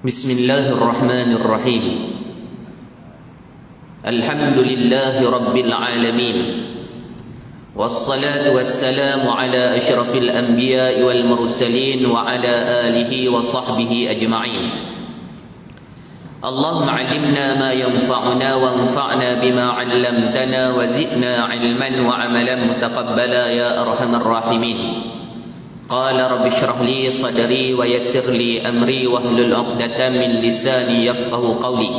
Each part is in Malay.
Bismillahirrahmanirrahim. Alhamdulillahi rabbil alamin. Wassalatu wassalamu ala asyrafil anbiya'i wal mursalin wa ala alihi wa sahbihi ajma'in. Allahumma 'allimna ma yanfa'una wanfa'na bima 'allamtana wa zidna 'ilman wa 'amalan mutaqabbala ya arhamar rahimin. Qala rabbi shrah li sadri wa yassir li amri wahlul 'uqdatam min lisani yafqahu qawli.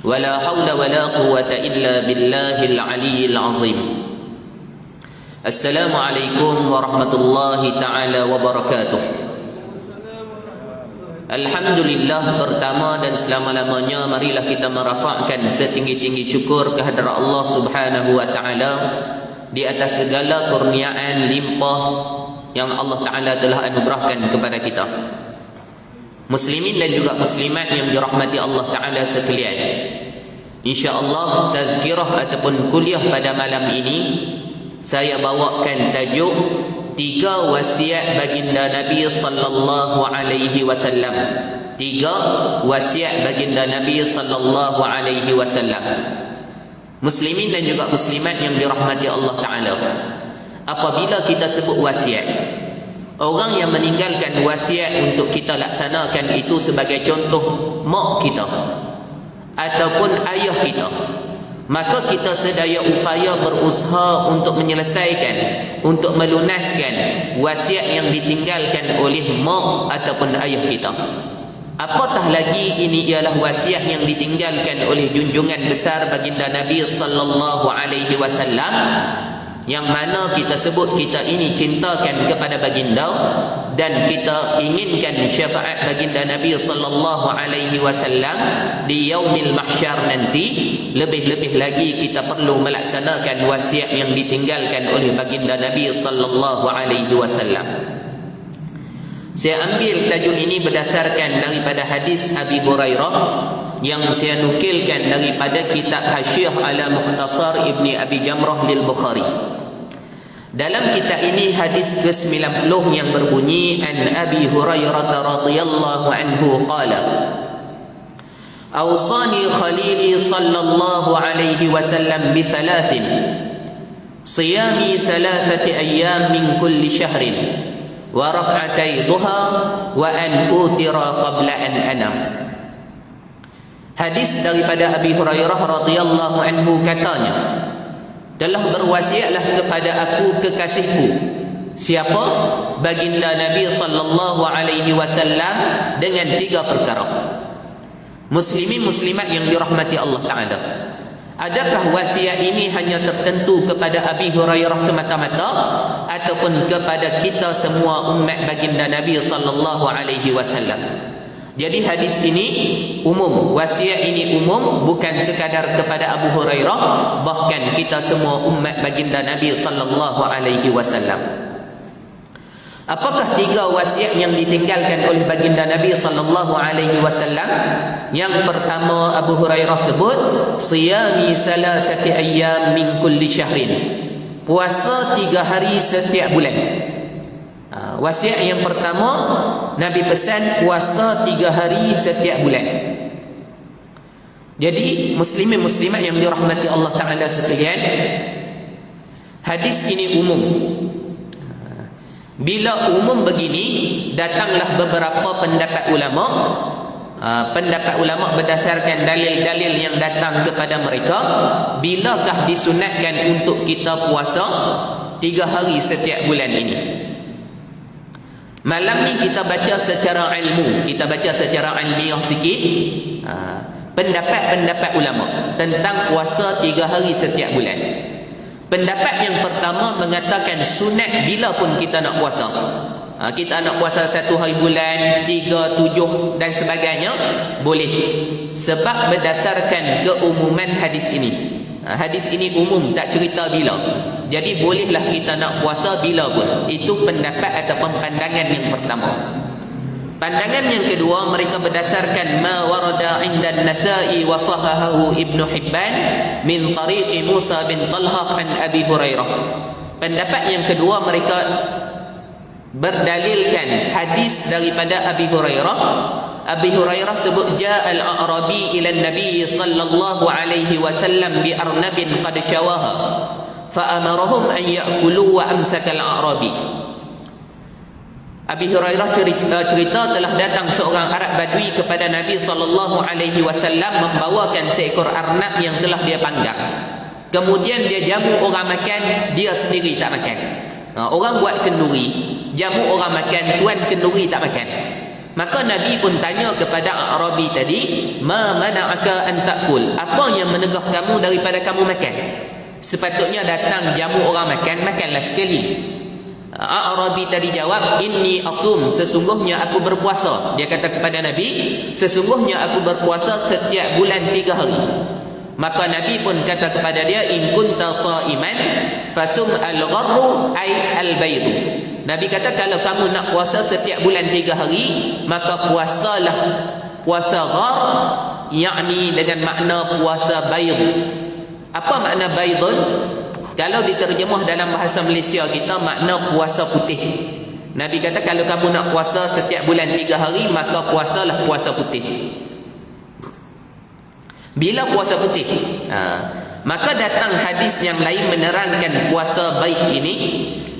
Wala haula wala quwwata illa billahil 'aliyyil 'azim. Assalamualaikum warahmatullahi taala wabarakatuh. Alhamdulillah, pertama dan selama-lamanya marilah kita merafakkan setinggi-tinggi syukur kehadrat Allah Subhanahu wa taala di atas segala kurniaan limpah yang Allah Ta'ala telah anugerahkan kepada kita. Muslimin dan juga muslimat yang dirahmati Allah Ta'ala sekalian, InsyaAllah tazkirah ataupun kuliah pada malam ini saya bawakan tajuk 3 wasiat baginda Nabi sallallahu alaihi wasallam. 3 wasiat baginda Nabi sallallahu alaihi wasallam. Muslimin dan juga muslimat yang dirahmati Allah Ta'ala, apabila kita sebut wasiat, orang yang meninggalkan wasiat untuk kita laksanakan itu sebagai contoh mak kita ataupun ayah kita, maka kita sedaya upaya berusaha untuk menyelesaikan, untuk melunaskan wasiat yang ditinggalkan oleh mak ataupun ayah kita. Apatah lagi ini ialah wasiat yang ditinggalkan oleh junjungan besar baginda Nabi sallallahu alaihi wasallam, yang mana kita sebut kita ini cintakan kepada baginda dan kita inginkan syafaat baginda Nabi sallallahu alaihi wasallam di yaumil mahsyar nanti. Lebih-lebih lagi kita perlu melaksanakan wasiat yang ditinggalkan oleh baginda Nabi sallallahu alaihi wasallam. Saya ambil tajuk ini berdasarkan daripada hadis Abi Hurairah yang saya nukilkan daripada kitab Hasyiah ala Mukhtasar Ibni Abi Jamrah lil Bukhari. Dalam kitab ini hadis ke-90 yang berbunyi, an Abi Hurairah radhiyallahu anhu qala, awsani khalili sallallahu alaihi wasallam bi thalathin, siyami thalathati ayyam min kulli shahrin wa rak'atay duha wa an utira qabla an anam. Hadis daripada Abi Hurairah radhiyallahu anhu katanya, telah berwasiatlah kepada aku kekasihku. Siapa? Baginda Nabi sallallahu alaihi wasallam dengan 3 perkara. Muslimin muslimat yang dirahmati Allah Ta'ala, adakah wasiat ini hanya tertentu kepada Abi Hurairah semata-mata ataupun kepada kita semua umat baginda Nabi sallallahu alaihi wasallam? Jadi hadis ini umum, wasiat ini umum, bukan sekadar kepada Abu Hurairah, bahkan kita semua umat baginda Nabi sallallahu alaihi wasallam. Apakah 3 wasiat yang ditinggalkan oleh baginda Nabi sallallahu alaihi wasallam? Yang pertama Abu Hurairah sebut, siyami salasati ayyam min kulli syahrin, puasa 3 hari setiap bulan. Wasiat yang pertama, Nabi pesan puasa 3 hari setiap bulan. Jadi muslimin muslimat yang dirahmati Allah Ta'ala sekalian, hadis ini umum. Bila umum begini, datanglah beberapa pendapat ulama. Pendapat ulama berdasarkan dalil-dalil yang datang kepada mereka, bilakah disunatkan untuk kita puasa 3 hari setiap bulan ini. Malam ni kita baca secara ilmu, kita baca secara ilmiah sikit pendapat-pendapat ulama tentang puasa 3 hari setiap bulan. Pendapat yang pertama mengatakan sunat bila pun kita nak puasa. Kita nak puasa 1 hari bulan, 3, 7 dan sebagainya, boleh. Sebab berdasarkan keumuman hadis ini. Hadis ini umum, tak cerita bila. Jadi bolehlah kita nak puasa bila pun. Itu pendapat ataupun pandangan yang pertama. Pandangan yang kedua, mereka berdasarkan ma warada 'inda an-Nasa'i wa sahahahu Ibnu Hibban min tariqi Musa bin Talhah an Abi Hurairah. Pendapat yang kedua, mereka berdalilkan hadis daripada Abi Hurairah Abi Hurairah sebut ja'al a'rabi ila Nabi sallallahu alaihi wasallam bi arnabin qad syawaha fa amarahum an ya'kulu wa amsaka al-a'rabi. Abi Hurairah cerita telah datang seorang Arab Badui kepada Nabi sallallahu alaihi wasallam membawakan seekor arnab yang telah dia panggang. Kemudian dia jamu orang makan, dia sendiri tak makan. Orang buat kenduri, jamu orang makan, tuan kenduri tak makan. Maka Nabi pun tanya kepada Arabi tadi, ma mana'aka an ta'kul? Apa yang menegah kamu daripada kamu makan? Sepatutnya datang jamu orang makan, makanlah sekali. Arabi tadi jawab, inni asum, sesungguhnya aku berpuasa. Dia kata kepada Nabi, sesungguhnya aku berpuasa setiap bulan 3 hari. Maka Nabi pun kata kepada dia, in kunta sa'iman fasum al-gharru ay al-baydu. Nabi kata kalau kamu nak puasa setiap bulan 3 hari, maka puasalah puasa ghar, yakni dengan makna puasa bayd. Apa makna baydun? Kalau diterjemah dalam bahasa Malaysia kita, makna puasa putih. Nabi kata kalau kamu nak puasa setiap bulan 3 hari, maka puasalah puasa putih. Bila puasa putih? Maka datang hadis yang lain menerangkan puasa baik ini.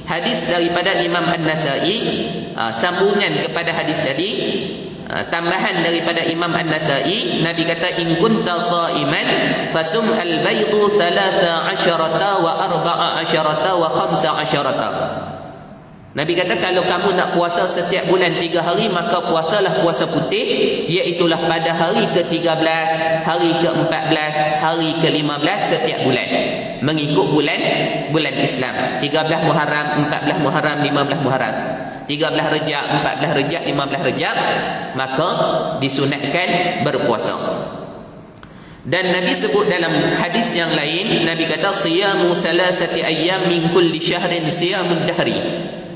Hadis daripada Imam An-Nasai, sambungan kepada hadis tadi, tambahan daripada Imam An-Nasai. Nabi kata, in kunta sa'iman fasum al-baydu 13 wa 14 wa 15. Nabi kata kalau kamu nak puasa setiap bulan 3 hari, maka puasalah puasa putih, iaitulah pada hari ke-13, hari ke-14, hari ke-15 setiap bulan, mengikut bulan Islam. 13 Muharram, 14 Muharram, 15 Muharram, 13 Rejab, 14 Rejab, 15 Rejab, maka disunatkan berpuasa. Dan Nabi sebut dalam hadis yang lain, Nabi kata siyamu salasati ayyam min kulli syahrin siyamud dahri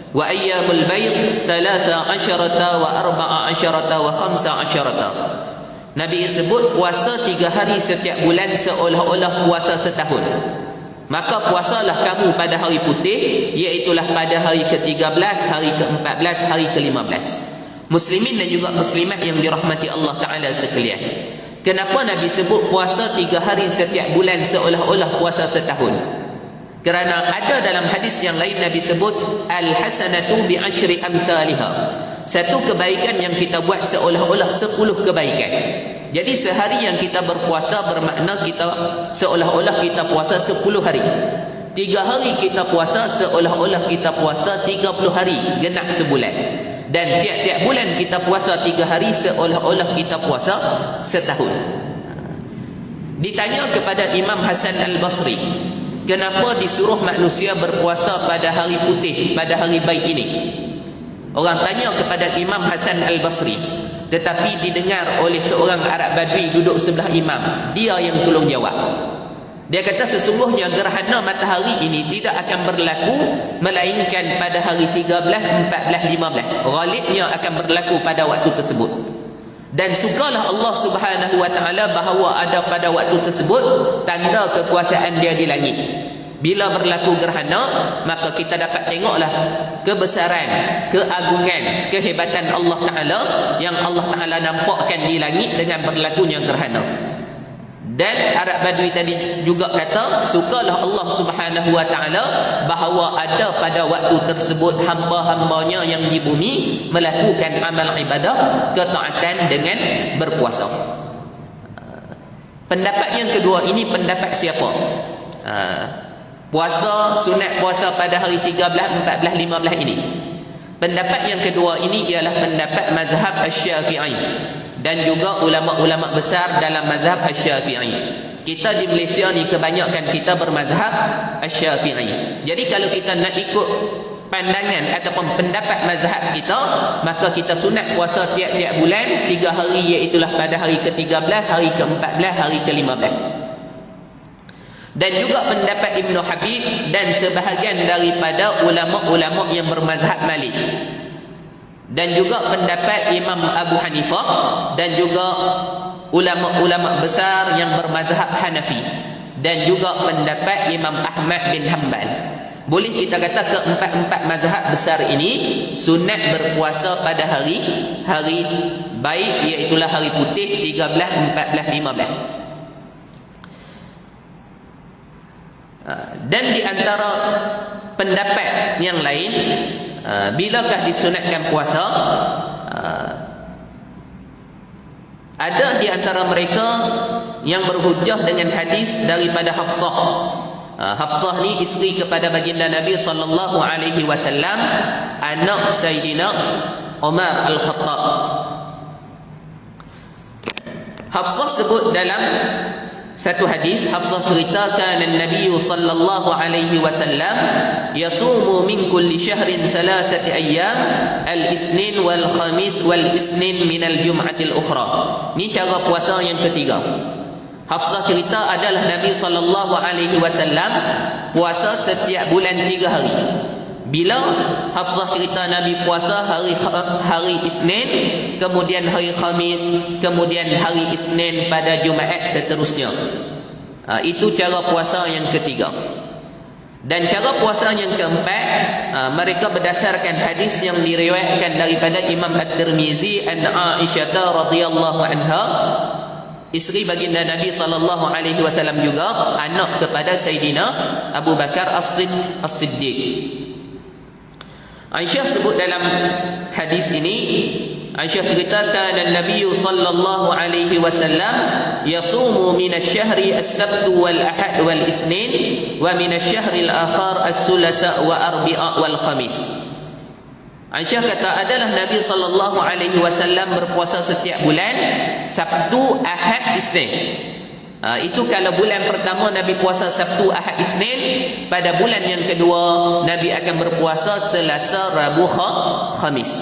wa ayyamul bayd 13 wa 14 wa 15. Nabi sebut puasa 3 hari setiap bulan seolah-olah puasa setahun. Maka puasalah kamu pada hari putih, iaitulah pada hari ke-13, hari ke-14, hari ke-15. Muslimin dan juga muslimat yang dirahmati Allah Ta'ala sekalian, kenapa Nabi sebut puasa 3 hari setiap bulan seolah-olah puasa setahun? Kerana ada dalam hadis yang lain Nabi sebut al-hasanatu bi asyri amsalha. Satu kebaikan yang kita buat seolah-olah 10 kebaikan. Jadi sehari yang kita berpuasa bermakna kita seolah-olah kita puasa 10 hari. 3 hari kita puasa seolah-olah kita puasa 30 hari, genap sebulan. Dan tiap-tiap bulan kita puasa 3 hari seolah-olah kita puasa setahun. Ditanya kepada Imam Hasan Al-Basri, kenapa disuruh manusia berpuasa pada hari putih, pada hari baik ini? Orang tanya kepada Imam Hasan Al-Basri, tetapi didengar oleh seorang Arab Badui duduk sebelah imam. Dia yang tolong jawab. Dia kata sesungguhnya gerhana matahari ini tidak akan berlaku melainkan pada hari 13, 14, 15. Ghalibnya akan berlaku pada waktu tersebut. Dan sukalah Allah Subhanahu wa taala bahawa ada pada waktu tersebut tanda kekuasaan Dia di langit. Bila berlaku gerhana, maka kita dapat tengoklah kebesaran, keagungan, kehebatan Allah Ta'ala yang Allah Ta'ala nampakkan di langit dengan berlakunya gerhana. Dan Arab Badui tadi juga kata, sukalah Allah Subhanahu wa taala bahawa ada pada waktu tersebut hamba-hambanya yang di bumi melakukan amal ibadah, ketaatan dengan berpuasa. Pendapat yang kedua ini pendapat siapa? Puasa, sunat puasa pada hari 13, 14, 15 ini. Pendapat yang kedua ini ialah pendapat mazhab Asy-Syafi'i dan juga ulama-ulama besar dalam mazhab Asy-Syafi'i. Kita di Malaysia ni kebanyakan kita bermazhab Asy-Syafi'i. Jadi kalau kita nak ikut pandangan ataupun pendapat mazhab kita, maka kita sunat puasa tiap-tiap bulan 3 hari, iaitulah pada hari ke-13, hari ke-14, hari ke-15. Dan juga pendapat Ibn Habib dan sebahagian daripada ulama-ulama yang bermazhab Malik. Dan juga pendapat Imam Abu Hanifah dan juga ulama-ulama besar yang bermazhab Hanafi. Dan juga pendapat Imam Ahmad bin Hanbal. Boleh kita kata keempat-empat mazhab besar ini sunat berpuasa pada hari baik, iaitulah hari putih 13, 14, 15. Dan di antara pendapat yang lain, bilakah disunatkan puasa, ada di antara mereka yang berhujjah dengan hadis daripada Hafsah. Hafsah ni isteri kepada baginda Nabi sallallahu alaihi wasallam, anak Sayyidina Umar Al-Khattab. Hafsah sebut dalam satu hadis, Hafsah ceritakan Nabi sallallahu alaihi wasallam yasumu min kulli syahrin salasati ayyam al-isnin wal khamis wal isnin min al-jum'atil ukhra. Ni cara puasa yang ketiga. Hafsah cerita adalah Nabi sallallahu alaihi wasallam puasa setiap bulan 3 hari. Bila Hafsah cerita Nabi puasa hari Isnin, kemudian hari Khamis, kemudian hari Isnin pada Jumaat seterusnya. Itu cara puasa yang ketiga. Dan cara puasa yang keempat, mereka berdasarkan hadis yang diriwayatkan daripada Imam At-Tirmizi an Aisyah radhiyallahu anha, isteri baginda Nabi sallallahu alaihi wasallam juga, anak kepada Sayyidina Abu Bakar As-Siddiq. Aisyah sebut dalam hadis ini, Aisyah ceritakan Nabi sallallahu alaihi wasallam yasumu min asy-syahri as-sabt wal ahad wal isnin wa min asy-syahri al-akhar as-sulasa wa arbi'a wal khamis. Aisyah kata adalah Nabi sallallahu alaihi wasallam berpuasa setiap bulan Sabtu, Ahad, Isnin. Itu kalau bulan pertama Nabi puasa Sabtu, Ahad, Isnin. Pada bulan yang kedua Nabi akan berpuasa Selasa, Rabu, Khamis.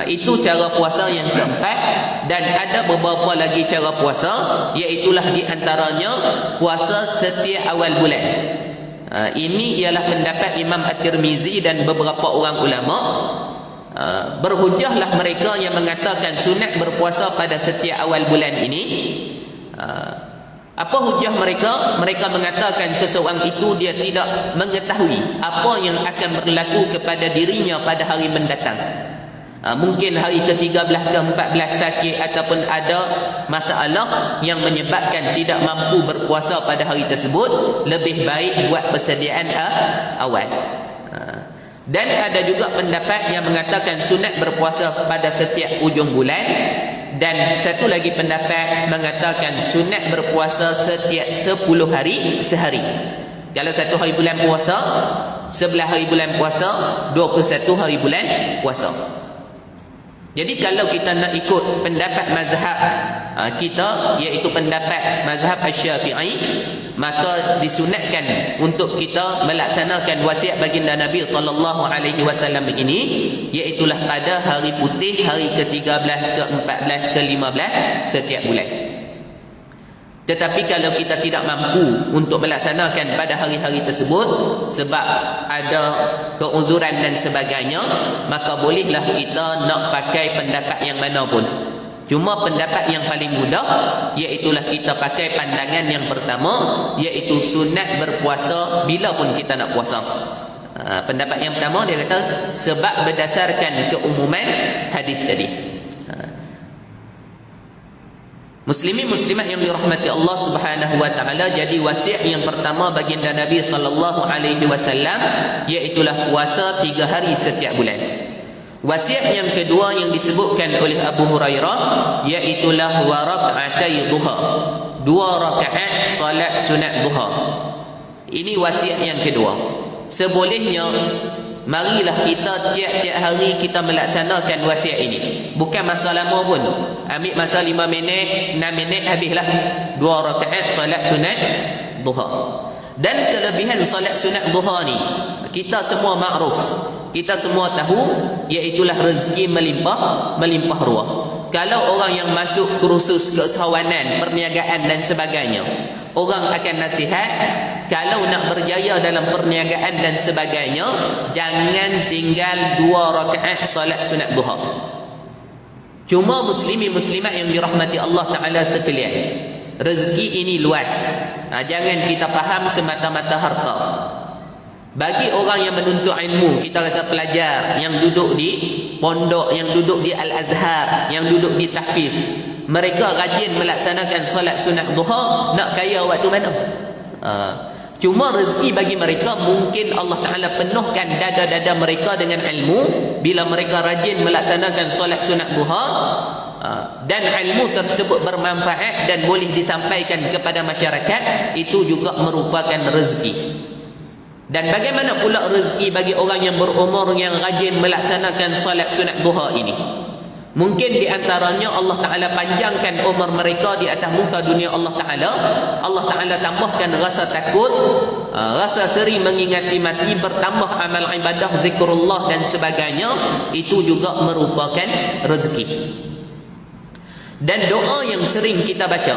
Itu cara puasa yang keempat. Dan ada beberapa lagi cara puasa, iaitulah di antaranya puasa setiap awal bulan. Ini ialah pendapat Imam At-Tirmizi dan beberapa orang ulama. Berhujahlah mereka yang mengatakan sunat berpuasa pada setiap awal bulan ini. Apa hujah mereka? Mereka mengatakan seseorang itu dia tidak mengetahui apa yang akan berlaku kepada dirinya pada hari mendatang. Mungkin hari ke-13 ke-14 sakit ataupun ada masalah yang menyebabkan tidak mampu berpuasa pada hari tersebut. Lebih baik buat persediaan awal. Dan ada juga pendapat yang mengatakan sunat berpuasa pada setiap ujung bulan. Dan satu lagi pendapat mengatakan sunat berpuasa setiap 10 hari sehari. Kalau 1 hari bulan puasa, 11 hari bulan puasa, 21 hari bulan puasa. Jadi kalau kita nak ikut pendapat mazhab kita, iaitu pendapat mazhab Asy-Syafi'i, maka disunatkan untuk kita melaksanakan wasiat baginda Nabi sallallahu alaihi wasallam ini, iaitulah pada hari putih, hari ke-13, ke-14, ke-15 setiap bulan. Tetapi kalau kita tidak mampu untuk melaksanakan pada hari-hari tersebut sebab ada keuzuran dan sebagainya, maka bolehlah kita nak pakai pendapat yang mana pun. Cuma pendapat yang paling mudah, iaitulah kita pakai pandangan yang pertama, iaitu sunat berpuasa bila pun kita nak puasa. Pendapat yang pertama, dia kata sebab berdasarkan keumuman hadis tadi. Muslimin muslimat yang dirahmati Allah Subhanahu wa taala, jadi wasiat yang pertama baginda Nabi sallallahu alaihi wasallam iaitulah puasa 3 hari setiap bulan. Wasiat yang kedua yang disebutkan oleh Abu Hurairah iaitulah wa rak'atai duha, 2 rakaat salat sunat duha. Ini wasiat yang kedua. Sebolehnya marilah kita tiap-tiap hari kita melaksanakan wasiat ini. Bukan masa lama pun. Ambil masa 5 minit, 6 minit, habislah 2 rakaat salat sunat duha. Dan kelebihan salat sunat duha ni, kita semua makruf, kita semua tahu, iaitulah rezeki melimpah ruah. Kalau orang yang masuk kursus keusahawanan, perniagaan dan sebagainya, orang akan nasihat, kalau nak berjaya dalam perniagaan dan sebagainya, jangan tinggal 2 rakaat salat sunat duha. Cuma muslimi muslimat yang dirahmati Allah Ta'ala sekalian, rezeki ini luas. Jangan kita faham semata-mata harta. Bagi orang yang menuntut ilmu, kita kata pelajar yang duduk di pondok, yang duduk di Al-Azhar, yang duduk di tahfiz, mereka rajin melaksanakan solat sunat duha, nak kaya waktu mana? Cuma rezeki bagi mereka, mungkin Allah Ta'ala penuhkan dada-dada mereka dengan ilmu. Bila mereka rajin melaksanakan solat sunat duha, dan ilmu tersebut bermanfaat dan boleh disampaikan kepada masyarakat, itu juga merupakan rezeki. Dan bagaimana pula rezeki bagi orang yang berumur yang rajin melaksanakan solat sunat duha ini? Mungkin di antaranya Allah Ta'ala panjangkan umur mereka di atas muka dunia Allah Ta'ala. Allah Ta'ala tambahkan rasa takut, rasa sering mengingati mati, bertambah amal ibadah, zikrullah dan sebagainya. Itu juga merupakan rezeki. Dan doa yang sering kita baca,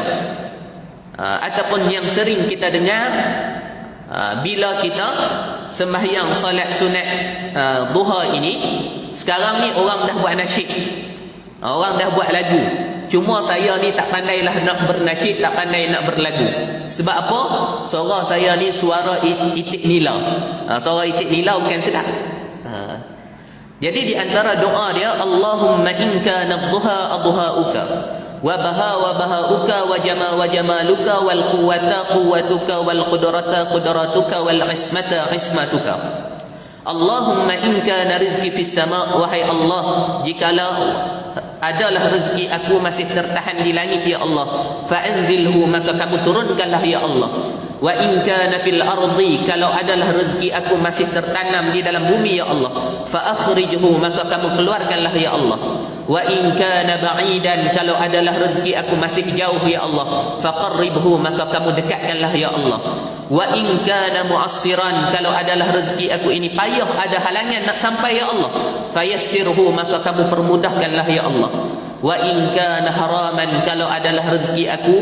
ataupun yang sering kita dengar, bila kita sembahyang solat sunat duha ini, sekarang ni orang dah buat nasyid, orang dah buat lagu. Cuma saya ni tak pandailah nak bernasyid, tak pandai nak berlagu. Sebab apa? Suara saya ni suara itik nila. Suara itik nila bukan sedap. Jadi di antara doa dia, Allahumma in kana ad-duha adhauka wa bahauka wa jamaluka wal quwwata quwwatuka wal qudrata qudratuka wal ismata ismatuka. Allahumma in kana rizqi fis sama', wahai Allah, jikalau adalah rezeki aku masih tertahan di langit ya Allah, fa anzilhu, maka kamu turunkanlah ya Allah. Wa in kana fil ardi, kalau adalah rezeki aku masih tertanam di dalam bumi ya Allah, fa akhrijhu, maka kamu keluarkanlah ya Allah. Wa in kana ba'idan, kalau adalah rezeki aku masih jauh ya Allah, fa qarribhu, maka kamu dekatkanlah ya Allah. Wa in kana mu'assiran, kalau adalah rezeki aku ini payah, ada halangan nak sampai ya Allah, fayassirhu, maka kamu permudahkanlah ya Allah. Wa in kana haraman, kalau adalah rezeki aku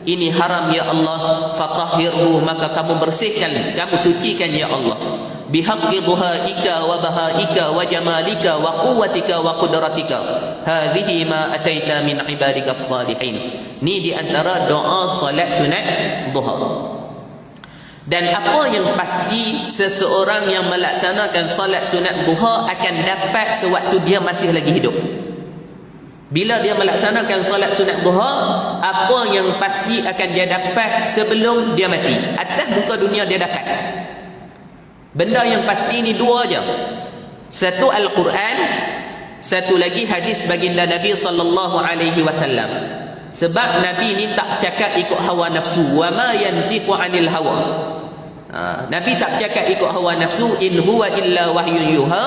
ini haram ya Allah, fatahhirhu, maka kamu bersihkan, kamu sucikan ya Allah. Bihaqqi duhaika wa bahaika wa jamalika wa quwwatika wa qudratika, hadhihi ma ataita min ibadika as-salihin. Ini di antara doa salat sunat duha. Dan apa yang pasti, seseorang yang melaksanakan salat sunat duha akan dapat sewaktu dia masih lagi hidup. Bila dia melaksanakan solat sunat duha, apa yang pasti akan dia dapat sebelum dia mati? Atas muka dunia dia dapat. Benda yang pasti ni dua je. Satu Al-Quran, satu lagi hadis baginda Nabi sallallahu alaihi wasallam. Sebab Nabi ni tak cakap ikut hawa nafsu, wa ma yantiqu 'anil hawa. Nabi tak cakap ikut hawa nafsu, in huwa illa wahyun yuha.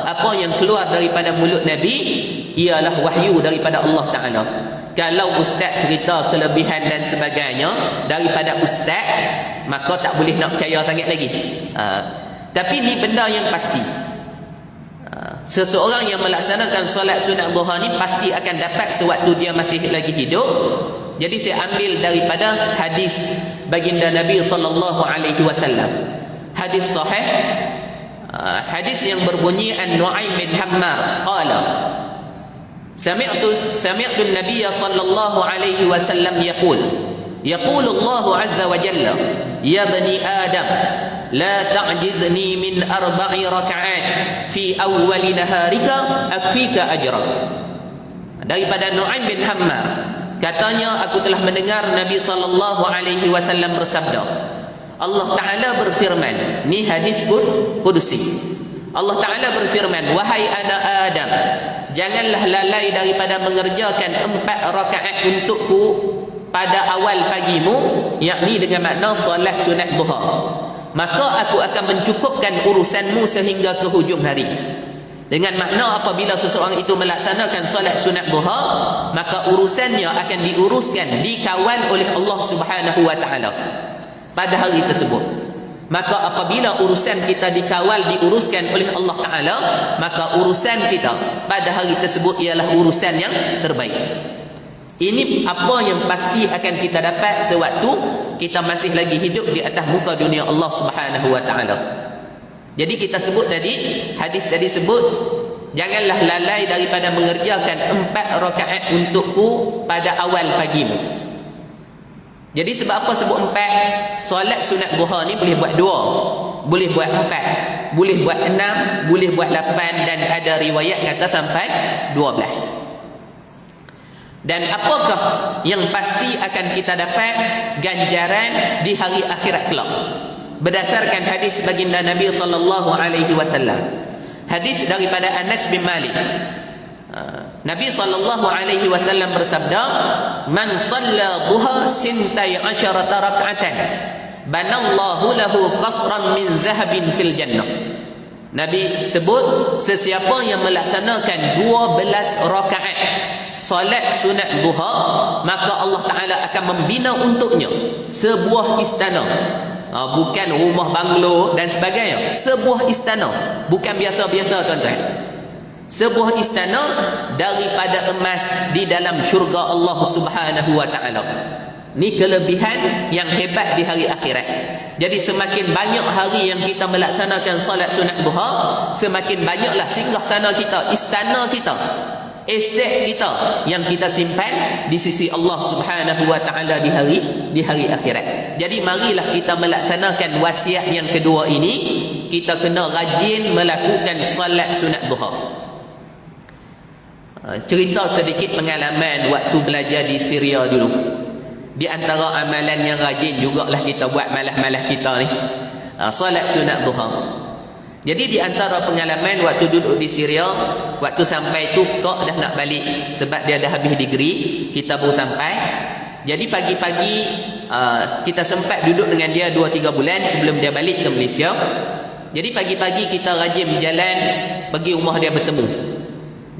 Apa yang keluar daripada mulut Nabi ialah wahyu daripada Allah Ta'ala. Kalau ustaz cerita kelebihan dan sebagainya daripada ustaz, maka tak boleh nak percaya sangat lagi. Tapi ni benda yang pasti. Seseorang yang melaksanakan solat sunat duha ni pasti akan dapat sewaktu dia masih lagi hidup. Jadi saya ambil daripada hadis baginda Nabi sallallahu alaihi wasallam. Hadis sahih, hadis yang berbunyi An-Nu'aim bin Hammar qala sami'tu an-nabiy sallallahu alaihi wasallam yaqul Allah azza wa jalla ya bani adam la ta'jizni min 4 raka'at fi awwal naharika akfika ajra. Daripada Nu'aim bin Hammar, katanya aku telah mendengar Nabi sallallahu alaihi wasallam bersabda, Allah Ta'ala berfirman, ni hadis qudusi. Allah Ta'ala berfirman, wahai anak Adam, janganlah lalai daripada mengerjakan 4 rakaat untukku pada awal pagimu, yakni dengan makna solat sunat duha. Maka aku akan mencukupkan urusanmu sehingga ke hujung hari. Dengan makna apabila seseorang itu melaksanakan solat sunat duha, maka urusannya akan diuruskan, dikawal oleh Allah Subhanahu wa Ta'ala pada hari tersebut. Maka apabila urusan kita dikawal, diuruskan oleh Allah Ta'ala, maka urusan kita pada hari tersebut ialah urusan yang terbaik. Ini apa yang pasti akan kita dapat sewaktu kita masih lagi hidup di atas muka dunia Allah Subhanahu wa Ta'ala. Jadi kita sebut tadi, hadis tadi sebut, janganlah lalai daripada mengerjakan 4 rakaat untukku pada awal pagimu. Jadi sebab apa sebut 4? Solat sunat duha ni boleh buat 2, boleh buat 4. boleh buat 6, boleh buat 8, dan ada riwayat kata sampai 12. Dan apakah yang pasti akan kita dapat ganjaran di hari akhirat kelak? Berdasarkan hadis baginda Nabi sallallahu alaihi wasallam. Hadis daripada Anas bin Malik. Nabi sallallahu alaihi wasallam bersabda, "Man shalla duha sintai asyarata rak'atan, banallahu lahu qasran min zahabin fil jannah." Nabi sebut, sesiapa yang melaksanakan 12 rakaat solat sunat duha, maka Allah Ta'ala akan membina untuknya sebuah istana. Bukan rumah banglo dan sebagainya, sebuah istana. Bukan biasa-biasa tuan-tuan. Sebuah istana daripada emas di dalam syurga Allah Subhanahu wa Ta'ala. Ni kelebihan yang hebat di hari akhirat. Jadi semakin banyak hari yang kita melaksanakan solat sunat duha, semakin banyaklah singgah sana kita, istana kita, aset kita yang kita simpan di sisi Allah Subhanahu wa Ta'ala di hari akhirat. Jadi marilah kita melaksanakan wasiat yang kedua ini. Kita kena rajin melakukan solat sunat duha. Cerita sedikit pengalaman waktu belajar di Syria dulu. Di antara amalan yang rajin jugalah kita buat malah-malah kita ni, solat sunat duha. Jadi di antara pengalaman waktu duduk di Syria, waktu sampai tu kok dah nak balik sebab dia dah habis degree, kita baru sampai. Jadi pagi-pagi kita sempat duduk dengan dia 2-3 bulan sebelum dia balik ke Malaysia. Jadi pagi-pagi kita rajin berjalan pergi rumah dia bertemu.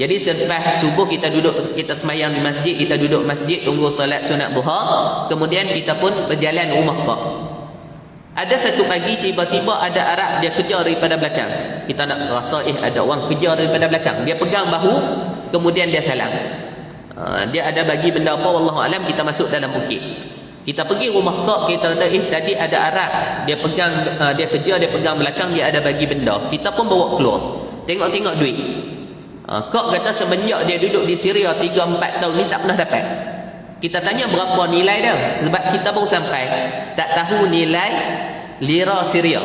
Jadi selepas subuh kita duduk, kita sembahyang di masjid, kita duduk masjid tunggu solat sunat duha, kemudian kita pun berjalan rumah kok. Ada satu pagi tiba-tiba ada Arab dia kejar daripada belakang. Kita nak rasa ada orang kejar daripada belakang. Dia pegang bahu, kemudian dia salam. Dia ada bagi benda apa wallahu alam, kita masuk dalam bukit. Kita pergi rumah kok, kita kata tadi ada Arab, dia pegang, dia kejar, dia pegang belakang, dia ada bagi benda. Kita pun bawa keluar. Tengok-tengok duit. Kok kata semenjak dia duduk di Syria 3-4 tahun ni tak pernah dapat. Kita tanya berapa nilai dia, sebab kita baru sampai, tak tahu nilai lira Syria.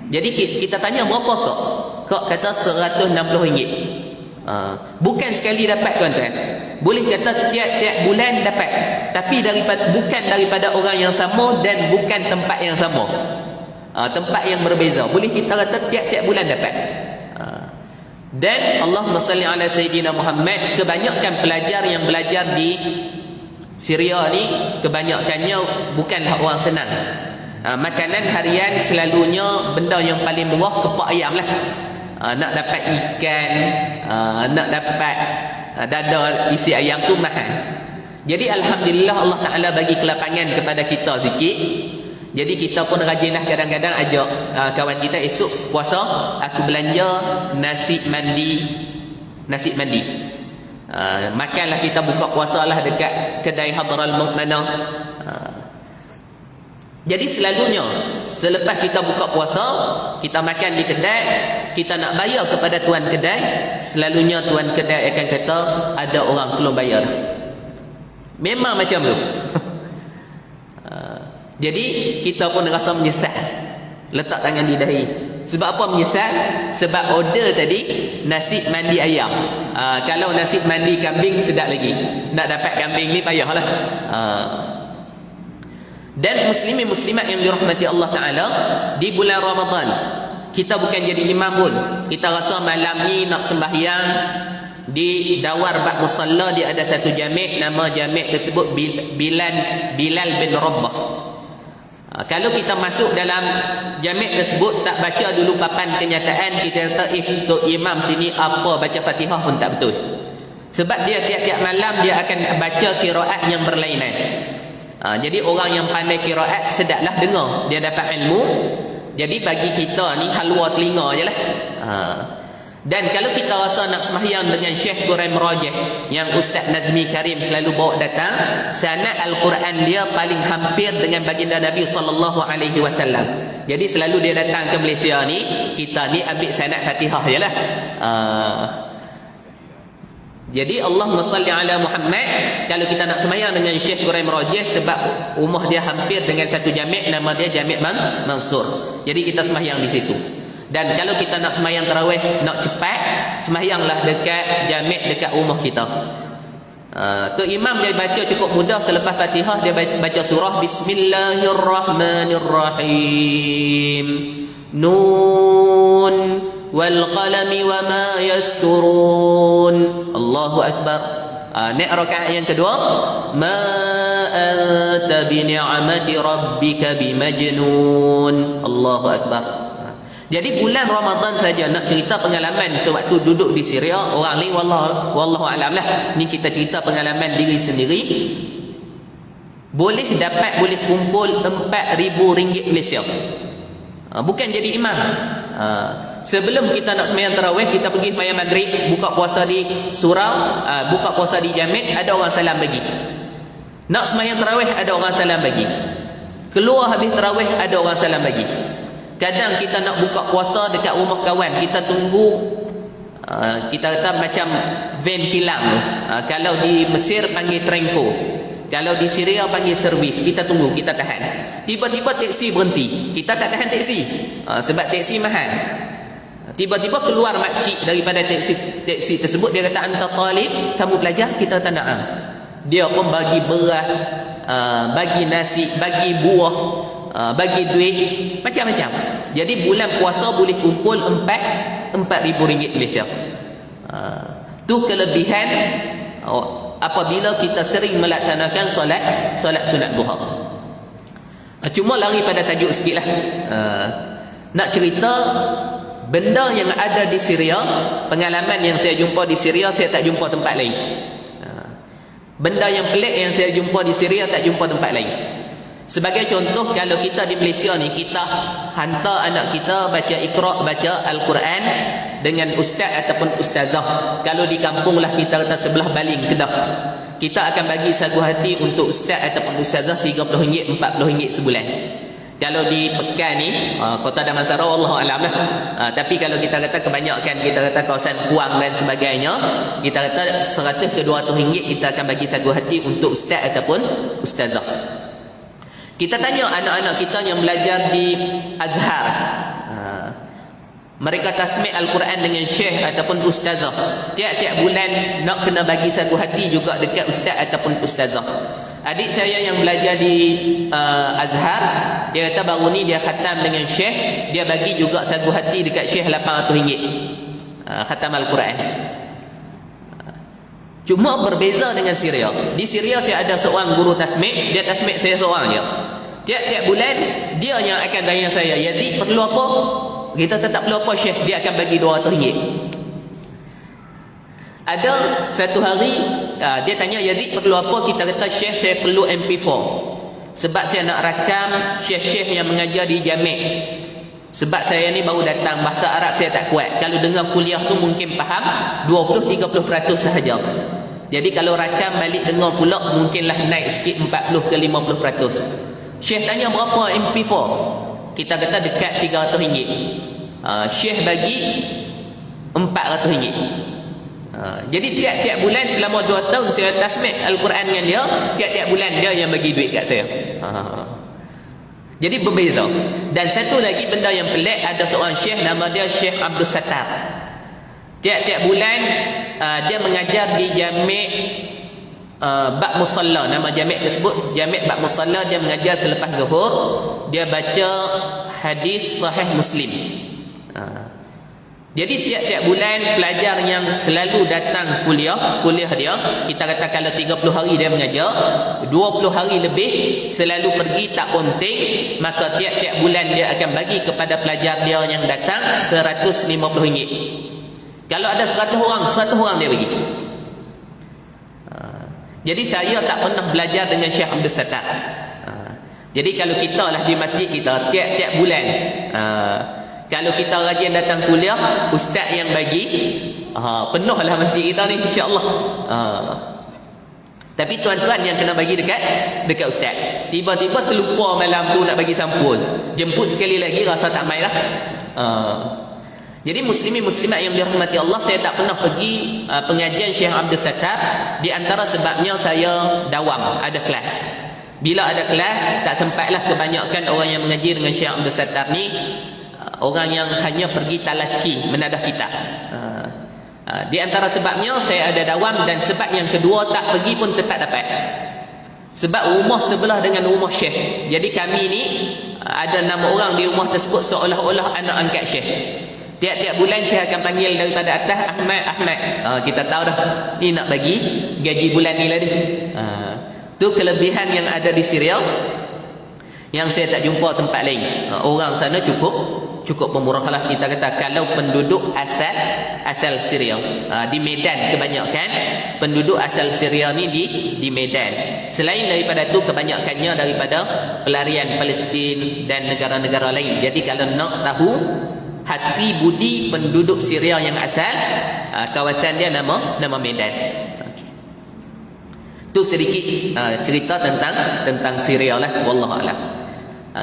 Jadi kita tanya berapa kok? Kok kata RM160. Bukan sekali dapat tuan-tuan. Boleh kata tiap-tiap bulan dapat, tapi bukan daripada orang yang sama dan bukan tempat yang sama. Tempat yang berbeza. Boleh kita kata tiap-tiap bulan dapat. Dan Allahumma salli ala Sayyidina Muhammad, kebanyakan pelajar yang belajar di Syria ni kebanyakannya bukanlah orang senang. Makanan harian selalunya benda yang paling murah kepak ayam lah. Nak dapat ikan, nak dapat dada isi ayam tu mahal. Jadi Alhamdulillah Allah Ta'ala bagi kelapangan kepada kita sikit. Jadi kita pun rajinlah kadang-kadang ajak kawan kita esok puasa, aku belanja nasi mandi. Makanlah, kita buka puasa lah dekat kedai Hadral Maut mana. Jadi selalunya selepas kita buka puasa, kita makan di kedai, kita nak bayar kepada tuan kedai, selalunya tuan kedai akan kata ada orang tolong bayar. Memang macam tu. Jadi kita pun rasa menyesal, letak tangan di dahi. Sebab apa menyesal? Sebab order tadi nasi mandi ayam. Kalau nasi mandi kambing sedap lagi. Nak dapat kambing ni payahlah. Dan muslimin muslimat yang dirahmati Allah Ta'ala, di bulan Ramadan kita bukan jadi imam pun. Kita rasa malam ni nak sembahyang di Dawar Bak Musalla, dia ada satu jami', nama jami' tersebut Bilal bin Rabah. Kalau kita masuk dalam jami' tersebut tak baca dulu papan kenyataan, kita kata untuk imam sini apa baca Fatihah pun tak betul. Sebab dia tiap-tiap malam dia akan baca qiraat yang berlainan. Jadi orang yang pandai qiraat sedaplah dengar, dia dapat ilmu. Jadi bagi kita ni halwa telinga je lah. Dan kalau kita rasa nak sembahyang dengan Syekh Quran Merajih yang Ustaz Nazmi Karim selalu bawa datang, sanad Al-Quran dia paling hampir dengan baginda Nabi SAW. Jadi selalu dia datang ke Malaysia ni, kita ni ambil sanad Fatihah je lah. Jadi Allahumma salli ala Muhammad, kalau kita nak sembahyang dengan Syekh Quran Merajih, sebab rumah dia hampir dengan satu jami', nama dia Jami' Mansur. Jadi kita sembahyang di situ. Dan kalau kita nak sembahyang tarawih nak cepat, sembahyanglah dekat jamik dekat rumah kita. Tu imam dia baca cukup mudah, selepas Fatihah dia baca surah Bismillahirrahmanirrahim. Nun wal qalami wama yasturun. Allahu akbar. Naik rakaat yang kedua, ma anta bi ni'mati rabbika bimajnun. Allahu akbar. Jadi bulan Ramadan saja nak cerita pengalaman sewaktu duduk di Syria, orang lain wallahu alam lah. Ni kita cerita pengalaman diri sendiri. Boleh kumpul RM4,000 Malaysia. Bukan jadi imam. Sebelum kita nak sembahyang tarawih, kita pergi sembahyang maghrib, buka puasa di surau, buka puasa di jamik, ada orang salam bagi. Nak sembahyang tarawih ada orang salam bagi. Keluar habis tarawih ada orang salam bagi. Kadang kita nak buka puasa dekat rumah kawan, kita tunggu, kita kata macam van kilang. Kalau di Mesir panggil trenko, kalau di Syria panggil servis. Kita tunggu, kita tahan. Tiba-tiba teksi berhenti, kita tak tahan teksi, sebab teksi mahal. Tiba-tiba keluar makcik daripada teksi tersebut, dia kata anta talib, kamu pelajar? Kita kata na'am. Dia pun bagi beras, bagi nasi, bagi buah, bagi duit, macam-macam. Jadi bulan puasa boleh kumpul RM4,000 Malaysia. Tu kelebihan apabila kita sering melaksanakan solat sunat duha. Cuma lari pada tajuk sikit lah. Nak cerita benda yang ada di Syria, pengalaman yang saya jumpa di Syria, saya tak jumpa tempat lain. Benda yang pelik yang saya jumpa di Syria, tak jumpa tempat lain. Sebagai contoh, kalau kita di Malaysia ni, kita hantar anak kita baca Iqra', baca Al-Quran dengan ustaz ataupun ustazah. Kalau di kampung lah, kita kata sebelah baling Kedah, kita akan bagi sagu hati untuk ustaz ataupun ustazah RM30, RM40 sebulan. Kalau di Pekan ni, Kota Damansara, wallahu alam lah. Tapi kalau kita kata kebanyakan, kita kata kawasan Kuang dan sebagainya, kita kata RM100 ke RM200 kita akan bagi sagu hati untuk ustaz ataupun ustazah. Kita tanya anak-anak kita yang belajar di Azhar, mereka tasmik Al-Quran dengan syekh ataupun ustazah. Tiap-tiap bulan nak kena bagi sagu hati juga dekat ustaz ataupun ustazah. Adik saya yang belajar di Azhar, dia kata baru ni dia khatam dengan syekh, dia bagi juga sagu hati dekat syekh RM800, khatam Al-Quran. Cuma berbeza dengan Syria. Di Syria saya ada seorang guru tasmik, dia tasmik saya seorang je. Tiap-tiap bulan dia yang akan tanya saya, Yazid perlu apa? Kita tak perlu apa syekh, dia akan bagi RM200. Ada satu hari dia tanya, Yazid perlu apa? Kita kata, syekh saya perlu MP4, sebab saya nak rakam syekh-syekh yang mengajar di jamik. Sebab saya ni baru datang, bahasa Arab saya tak kuat. Kalau dengar kuliah tu mungkin faham 20-30% sahaja. Jadi kalau rakam balik dengar pula, mungkinlah naik sikit 40 ke 50%. Syekh tanya berapa MP4? Kita kata dekat RM300. Syekh bagi RM400. Jadi tiap-tiap bulan selama 2 tahun saya tasmik Al-Quran dengan dia, tiap-tiap bulan dia yang bagi duit kat saya. Jadi berbeza. Dan satu lagi benda yang pelik, ada seorang syekh nama dia Syekh Abdul Sattar. Tiap-tiap bulan dia mengajar di Jamik Bab Musalla. Nama jamik tersebut Jamik Bab Musalla. Dia mengajar selepas Zuhur, dia baca hadis Sahih Muslim. Jadi tiap-tiap bulan pelajar yang selalu datang kuliah dia, kita kata kalau 30 hari dia mengajar, 20 hari lebih selalu pergi tak penting, maka tiap-tiap bulan dia akan bagi kepada pelajar dia yang datang RM150. Kalau ada 100 orang dia bagi. Jadi saya tak pernah belajar dengan Syekh Abdul Sattar. Jadi kalau kita lah di masjid kita, tiap-tiap bulan kalau kita rajin datang kuliah, ustaz yang bagi, penuhlah masjid kita ni, insya-Allah. Tapi tuan-tuan yang kena bagi dekat ustaz. Tiba-tiba terlupa malam tu nak bagi sampul, jemput sekali lagi, rasa tak mai lah. Jadi muslimin muslimat yang dirahmati Allah, saya tak pernah pergi pengajian Syekh Abdul Sattar. Di antara sebabnya saya dawam, ada kelas. Bila ada kelas, tak sempatlah kebanyakan orang yang mengaji dengan Syekh Abdul Sattar ni orang yang hanya pergi talaki menadah kitab. Di antara sebabnya saya ada dawam, dan sebab yang kedua tak pergi pun tetap dapat. Sebab rumah sebelah dengan rumah Syekh. Jadi kami ni ada 6 orang di rumah tersebut seolah-olah anak angkat Syekh. Tiap-tiap bulan Syekh akan panggil daripada atas, Ahmad. Kita tahu dah, ni nak bagi gaji bulan ni lah dia. Tu kelebihan yang ada di Syria yang saya tak jumpa tempat lain. Orang sana cukup pemurah lah. Kita kata kalau penduduk asal Syria, di Medan kebanyakan penduduk asal Syria ni di Medan. Selain daripada tu kebanyakannya daripada pelarian Palestin dan negara-negara lain. Jadi kalau nak tahu hati budi penduduk Syria yang asal, kawasan dia nama Medan. Tu sedikit cerita tentang Syria lah, wallahu a'lam.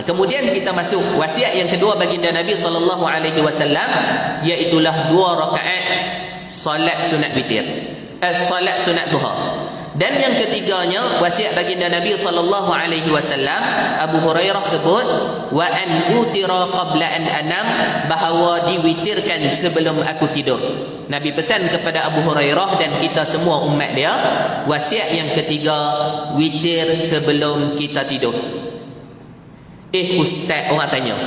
Kemudian kita masuk wasiat yang kedua baginda Nabi SAW, iaitulah 2 rakaat solat sunat witir, solat sunat duha. Dan yang ketiganya wasiat baginda Nabi SAW, Abu Hurairah sebut, wa an utira qabla an anam, bahawa diwitirkan sebelum aku tidur. Nabi pesan kepada Abu Hurairah dan kita semua umat dia, wasiat yang ketiga, witir sebelum kita tidur. Ustaz, orang tanya,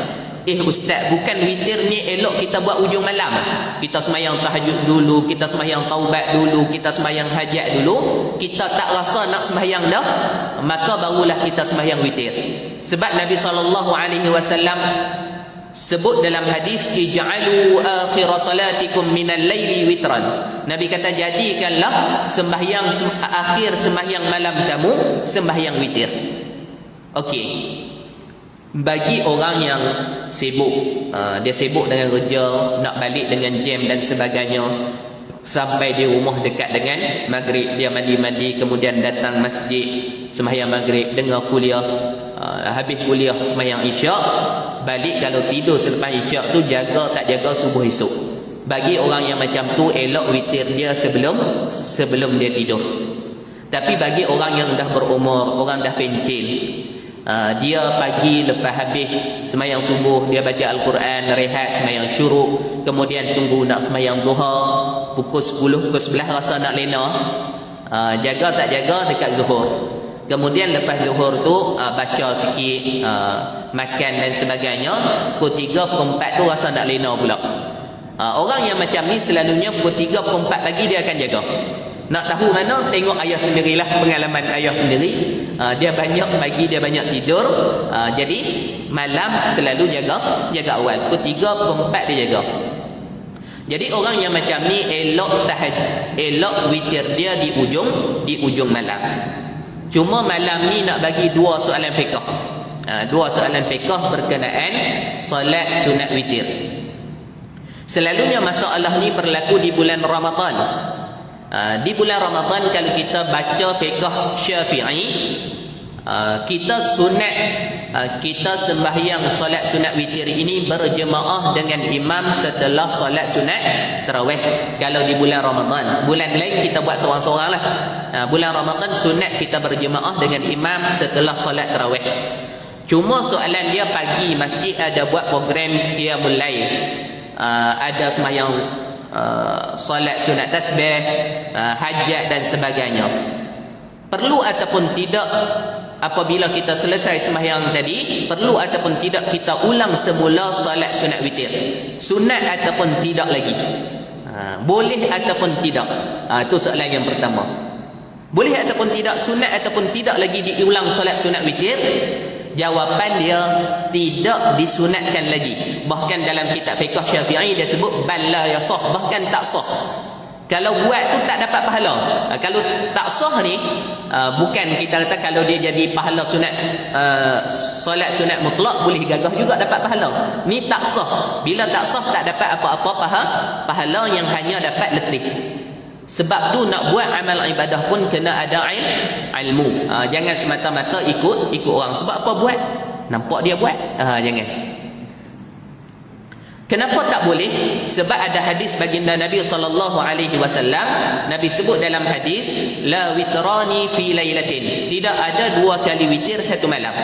Ustaz, bukan witir ni elok kita buat ujung malam? Kita semayang tahajud dulu, kita semayang taubat dulu, kita semayang hajat dulu, kita tak rasa nak semayang dah, maka barulah kita semayang witir. Sebab Nabi SAW sebut dalam hadis, ij'alu akhir salatikum minal laili witran. Nabi kata, jadikanlah sembahyang akhir sembahyang malam kamu sembahyang witir. Okey, bagi orang yang sibuk, dia sibuk dengan kerja, nak balik dengan jam dan sebagainya, sampai di rumah dekat dengan maghrib, dia mandi-mandi, kemudian datang masjid sembahyang maghrib, dengar kuliah, habis kuliah sembahyang isyak, balik. Kalau tidur selepas isyak tu, jaga tak jaga subuh esok. Bagi orang yang macam tu, elok witir dia sebelum dia tidur. Tapi bagi orang yang dah berumur, orang dah pencil, dia pagi lepas habis sembahyang subuh, dia baca Al-Quran, rehat sembahyang syuruk, kemudian tunggu nak sembahyang duha, pukul 10, pukul 11 rasa nak lena, jaga tak jaga dekat zuhur. Kemudian lepas zuhur tu baca sikit, makan dan sebagainya, pukul 3, pukul 4 tu rasa nak lena pula. Orang yang macam ni selalunya pukul 3, pukul 4 pagi dia akan jaga. Nak tahu mana? Tengok ayah sendirilah, pengalaman ayah sendiri. Dia banyak pagi, dia banyak tidur. Jadi malam selalu jaga awal. Pukul 3, pukul 4 dia jaga. Jadi orang yang macam ni elok witir dia di ujung malam. Cuma malam ni nak bagi 2 soalan fiqh. 2 soalan fiqh berkenaan solat sunat witir. Selalunya masalah ni berlaku di bulan Ramadan. Di bulan Ramadan kalau kita baca fiqh Syafi'i, kita sembahyang solat sunat witir ini berjemaah dengan imam setelah solat sunat tarawih. Kalau di bulan Ramadan, bulan lain kita buat seorang-seorang lah. Bulan Ramadan sunat kita berjemaah dengan imam setelah solat tarawih. Cuma soalan dia, pagi masjid ada buat program qiyamul lail, ada sembahyang solat sunat tasbih, hajat dan sebagainya. Perlu ataupun tidak apabila kita selesai sembahyang tadi, perlu ataupun tidak kita ulang semula solat sunat witir? Sunat ataupun tidak lagi? Boleh ataupun tidak? Itu soalan yang pertama. Boleh ataupun tidak, sunat ataupun tidak lagi diulang solat sunat witir? Jawapan dia, tidak disunatkan lagi. Bahkan dalam kitab fiqh Syafi'i dia sebut bala ya sah, bahkan tak sah. Kalau buat tu tak dapat pahala. Kalau tak sah ni, bukan kita kata kalau dia jadi pahala sunat, solat sunat mutlak boleh gagah juga dapat pahala. Ni tak sah. Bila tak sah tak dapat apa-apa pahala, yang hanya dapat letih. Sebab tu nak buat amal ibadah pun kena ada ilmu. Jangan semata-mata ikut orang. Sebab apa buat? Nampak dia buat? Jangan. Kenapa tak boleh? Sebab ada hadis baginda Nabi SAW. Nabi sebut dalam hadis, la witrani fi lailatin. Tidak ada 2 kali witir satu malam.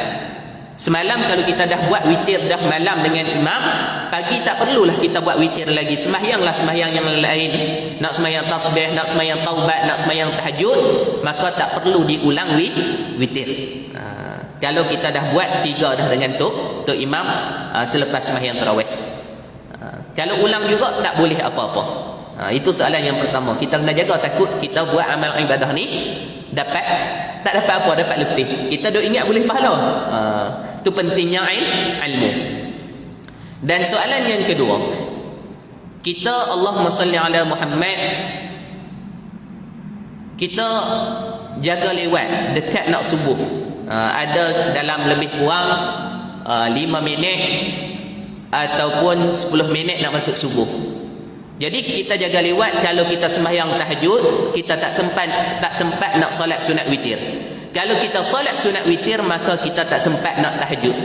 Semalam kalau kita dah buat witir dah malam dengan imam, pagi tak perlulah kita buat witir lagi. Sembahyanglah sembahyang yang lain. Nak sembahyang tasbih, nak sembahyang taubat, nak sembahyang tahajud, maka tak perlu diulang witir. Kalau kita dah buat 3 dah dengan tok imam selepas sembahyang tarawih. Kalau ulang juga tak boleh apa-apa. Itu soalan yang pertama. Kita kena jaga, takut kita buat amal ibadah ni tak dapat apa, dapat letih. Kita duk ingat boleh pahala. Itu pentingnya ilmu. Dan soalan yang kedua, kita Allahumma salli ala Muhammad, kita jaga lewat dekat nak subuh. Ada dalam lebih kurang 5 minit ataupun 10 minit nak masuk subuh. Jadi kita jaga lewat. Kalau kita sembahyang tahajud, kita tak sempat nak solat sunat witir. Kalau kita solat sunat witir, maka kita tak sempat nak tahajud.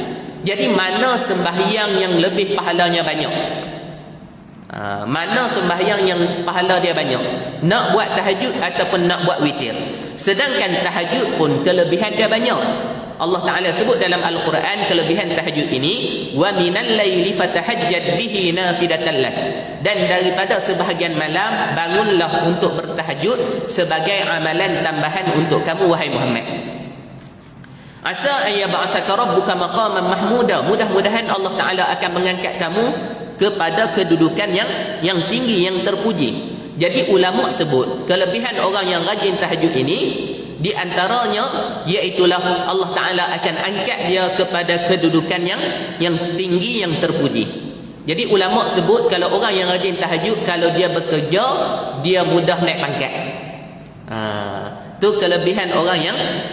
Jadi mana sembahyang yang lebih pahalanya banyak? Mana sembahyang yang pahala dia banyak? Nak buat tahajud ataupun nak buat witir? Sedangkan tahajud pun kelebihan dia banyak. Allah Ta'ala sebut dalam Al-Quran kelebihan tahajud ini, wa minal laili fatahajjad bihi nafidatan lak. Dan daripada sebahagian malam, bangunlah untuk bertahajud sebagai amalan tambahan untuk kamu wahai Muhammad. Asa an yab'asaka rabbuka maqaman mahmuda. Mudah-mudahan Allah Ta'ala akan mengangkat kamu kepada kedudukan yang tinggi, yang terpuji. Jadi ulama sebut kelebihan orang yang rajin tahajud ini, di antaranya iaitulah Allah Ta'ala akan angkat dia kepada kedudukan yang tinggi, yang terpuji. Jadi ulama sebut kalau orang yang rajin tahajud, kalau dia bekerja, dia mudah naik pangkat. Itu kelebihan orang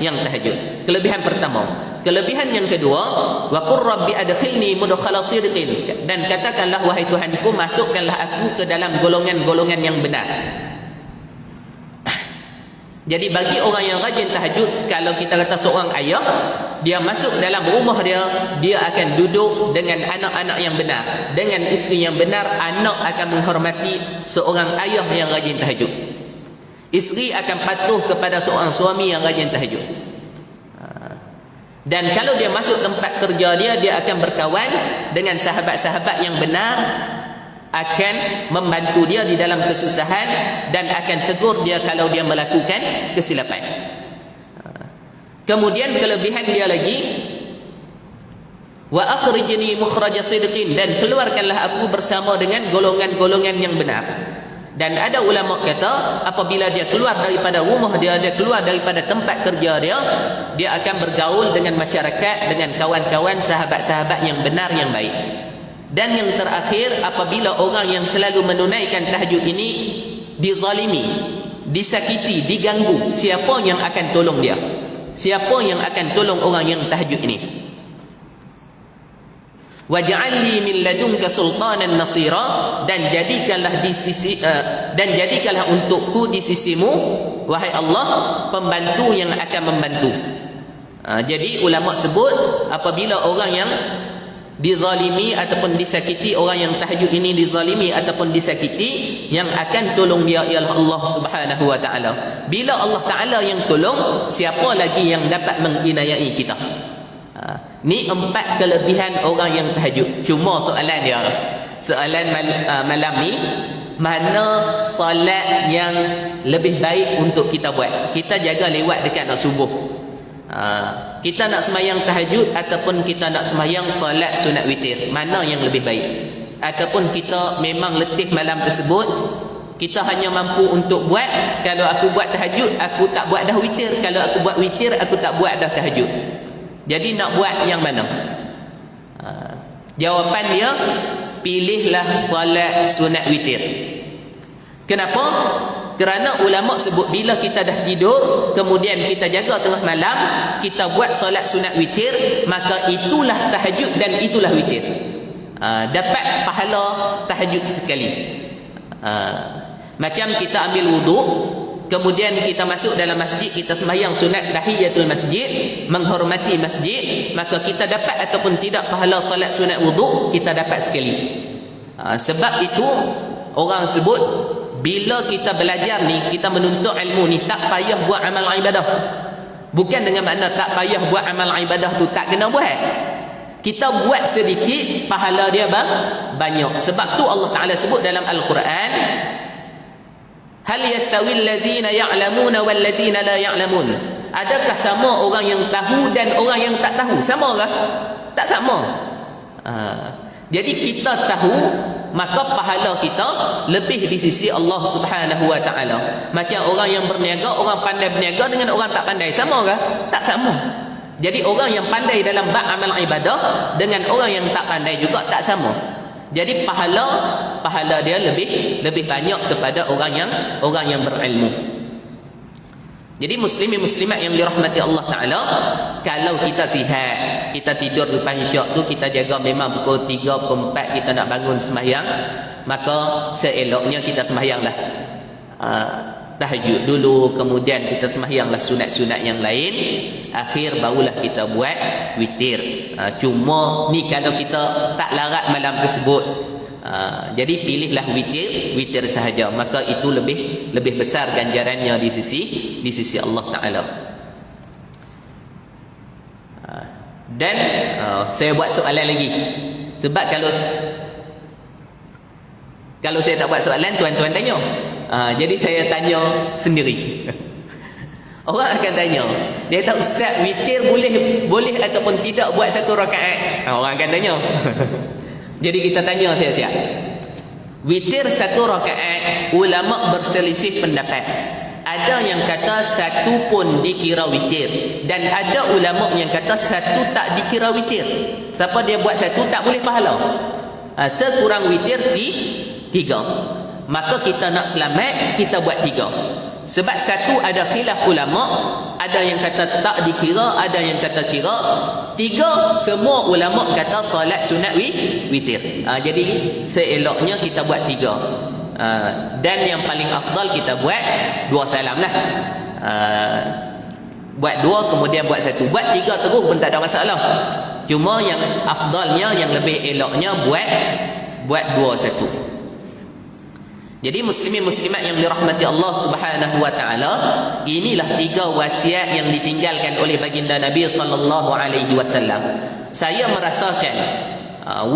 yang tahajud. Kelebihan pertama. Kelebihan yang kedua, wa qur rabbi adkhilni mudkhala sidqin. Dan katakanlah wahai Tuhanku, masukkanlah aku ke dalam golongan-golongan yang benar. Jadi bagi orang yang rajin tahajud, kalau kita kata seorang ayah, dia masuk dalam rumah dia akan duduk dengan anak-anak yang benar, dengan isteri yang benar. Anak akan menghormati seorang ayah yang rajin tahajud. Isteri akan patuh kepada seorang suami yang rajin tahajud. Dan kalau dia masuk tempat kerja dia akan berkawan dengan sahabat-sahabat yang benar, akan membantu dia di dalam kesusahan, dan akan tegur dia kalau dia melakukan kesilapan. Kemudian kelebihan dia lagi, wa akhrijni mukhraja sidqin, dan keluarkanlah aku bersama dengan golongan-golongan yang benar. Dan ada ulama kata apabila dia keluar daripada rumah dia keluar daripada tempat kerja dia akan bergaul dengan masyarakat, dengan kawan-kawan, sahabat-sahabat yang benar, yang baik. Dan yang terakhir, apabila orang yang selalu menunaikan tahajud ini dizalimi, disakiti, diganggu, siapa yang akan tolong dia? Siapa yang akan tolong orang yang tahajud ini? Waj'alni min ladunka sultanan nasira, dan jadikanlah untukku di sisimu wahai Allah pembantu yang akan membantu. Jadi ulama sebut apabila orang yang dizalimi ataupun disakiti, orang yang tahajud ini dizalimi ataupun disakiti, yang akan tolong dia ialah Allah Subhanahu wa taala. Bila Allah Taala yang tolong, siapa lagi yang dapat menginayai kita? Ni 4 kelebihan orang yang tahajud. Cuma soalan malam ni, mana solat yang lebih baik untuk kita buat? Kita jaga lewat dekat nak subuh. Kita nak sembahyang tahajud ataupun kita nak sembahyang solat sunat witir, mana yang lebih baik? Ataupun kita memang letih malam tersebut, kita hanya mampu untuk buat, kalau aku buat tahajud aku tak buat dah witir, kalau aku buat witir aku tak buat dah tahajud. Jadi nak buat yang mana? Jawapan dia, pilihlah solat sunat witir. Kenapa? Kerana ulama sebut bila kita dah tidur, kemudian kita jaga tengah malam, kita buat solat sunat witir, maka itulah tahajud dan itulah witir. Dapat pahala tahajud sekali. Macam kita ambil wuduk, kemudian kita masuk dalam masjid, kita sembahyang sunat tahiyatul masjid, menghormati masjid, maka kita dapat ataupun tidak pahala solat sunat wuduk, kita dapat sekali. Sebab itu orang sebut bila kita belajar ni, kita menuntut ilmu ni, tak payah buat amal ibadah. Bukan dengan makna tak payah buat amal ibadah tu tak kena buat. Kita buat sedikit, pahala dia banyak. Sebab tu Allah Ta'ala sebut dalam Al-Quran, hal yastawil lazina ya'lamuna wal lazina la ya'lamun. Adakah sama orang yang tahu dan orang yang tak tahu? Sama ke? Tak sama. Jadi kita tahu, maka pahala kita lebih di sisi Allah Subhanahu wa Ta'ala. Macam orang yang berniaga, orang pandai berniaga dengan orang tak pandai, sama ke? Tak sama. Jadi orang yang pandai dalam bab amal ibadah dengan orang yang tak pandai juga tak sama. Jadi pahala dia lebih banyak kepada orang yang berilmu. Jadi muslimin muslimat yang dirahmati Allah Ta'ala, kalau kita sihat, kita tidur lepas isyak tu, kita jaga memang pukul 3, pukul 4 kita nak bangun sembahyang, maka seeloknya kita sembahyanglah tahajud dulu, kemudian kita sembahyanglah sunat-sunat yang lain, akhir barulah kita buat witir. Cuma ni kalau kita tak larat malam tersebut, jadi pilihlah witir sahaja, maka itu lebih besar ganjarannya di sisi Allah Ta'ala. Dan saya buat soalan lagi, sebab kalau saya tak buat soalan, tuan-tuan tanya. Jadi saya tanya sendiri. Orang akan tanya, dia kata, ustaz, witir boleh ataupun tidak buat satu rakaat? Orang akan tanya. Jadi kita tanya siap-siap. Witir satu rakaat, ulama berselisih pendapat. Ada yang kata satu pun dikira witir, dan ada ulama yang kata satu tak dikira witir. Siapa dia buat satu tak boleh pahala. Sekurang witir di 3. Maka kita nak selamat, kita buat 3. Sebab satu ada khilaf ulama, ada yang kata tak dikira, ada yang kata kira. 3, semua ulama kata solat sunat witir. Jadi seeloknya kita buat 3. Dan yang paling afdal kita buat 2 salam lah. Buat 2 kemudian buat 1. Buat 3 terus pun tak ada masalah. Cuma yang afdalnya, yang lebih eloknya buat 2 1. Jadi muslimin muslimat yang dirahmati Allah Subhanahu wa Ta'ala, inilah 3 wasiat yang ditinggalkan oleh baginda Nabi sallallahu alaihi wasallam. Saya merasakan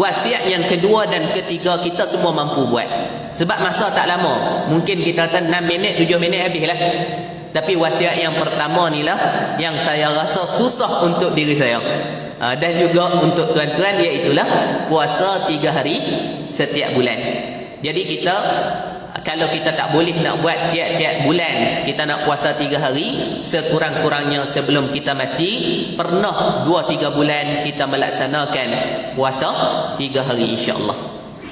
wasiat yang kedua dan ketiga kita semua mampu buat. Sebab masa tak lama, mungkin kita kata 6 minit 7 minit habislah. Tapi wasiat yang pertama ni lah yang saya rasa susah untuk diri saya, dan juga untuk tuan-tuan, iaitulah puasa 3 hari setiap bulan. Jadi kita, kalau kita tak boleh nak buat tiap-tiap bulan, kita nak puasa 3 hari, sekurang-kurangnya sebelum kita mati, pernah 2-3 bulan kita melaksanakan puasa 3 hari, insya-Allah.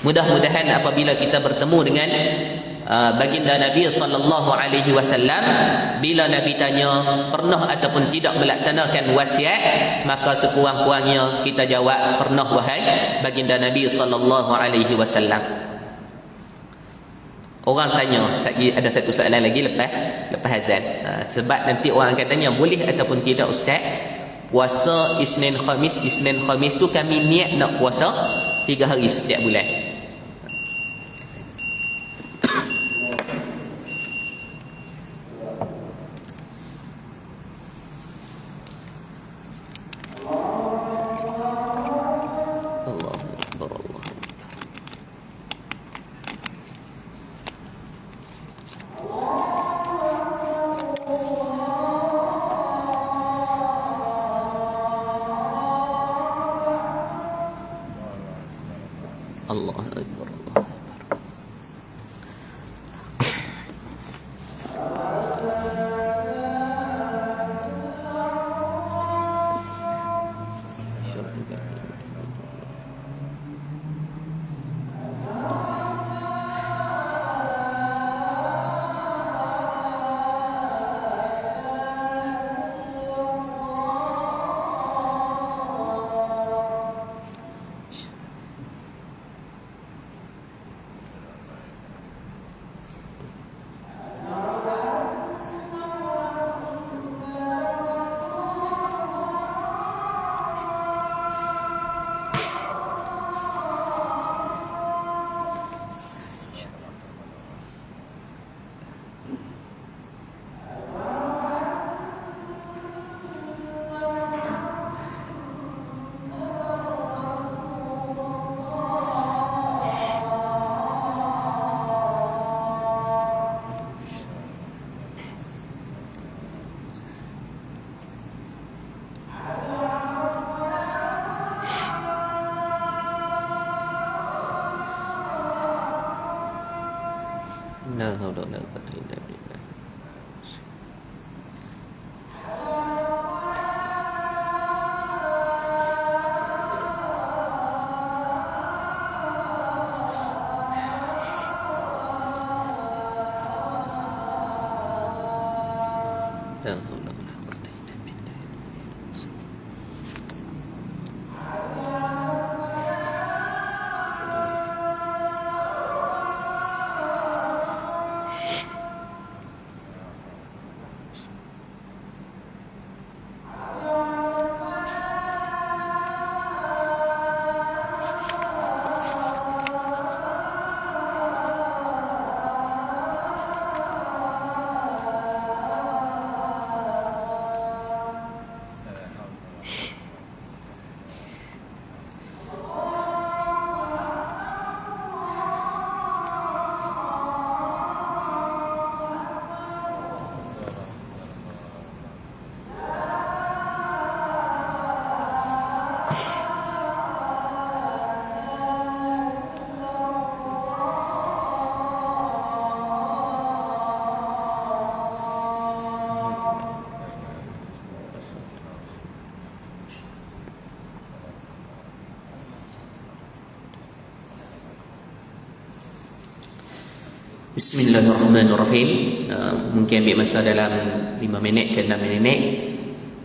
Mudah-mudahan apabila kita bertemu dengan baginda Nabi sallallahu alaihi wasallam, bila Nabi tanya pernah ataupun tidak melaksanakan wasiat, maka sekurang-kurangnya kita jawab pernah, wahai baginda Nabi sallallahu alaihi wasallam. Orang tanya, ada satu soalan lagi lepas azan. Sebab nanti orang akan tanya, boleh ataupun tidak ustaz puasa Isnin Khamis tu kami niat nak puasa 3 hari setiap bulan. Allah Akbar. La haula wala quwwata illa billah. Bismillahirrahmanirrahim. Mungkin ambil masa dalam 5 minit ke 6 minit.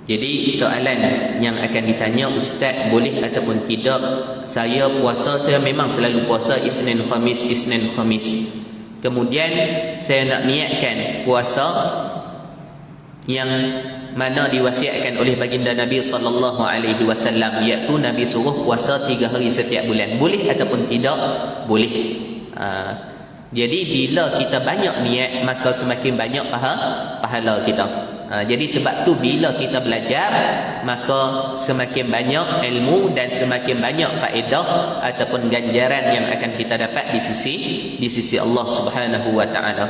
Jadi soalan yang akan ditanya, Ustaz, boleh ataupun tidak saya puasa? Saya memang selalu puasa Isnin Khamis. Kemudian saya nak niatkan puasa yang mana diwasiatkan oleh baginda Nabi sallallahu alaihi wasallam, iaitu Nabi suruh puasa 3 hari setiap bulan. Boleh ataupun tidak? Boleh. Jadi bila kita banyak niat, maka semakin banyak pahala kita. Jadi sebab tu bila kita belajar, maka semakin banyak ilmu dan semakin banyak faedah ataupun ganjaran yang akan kita dapat di sisi Allah Subhanahu wa taala.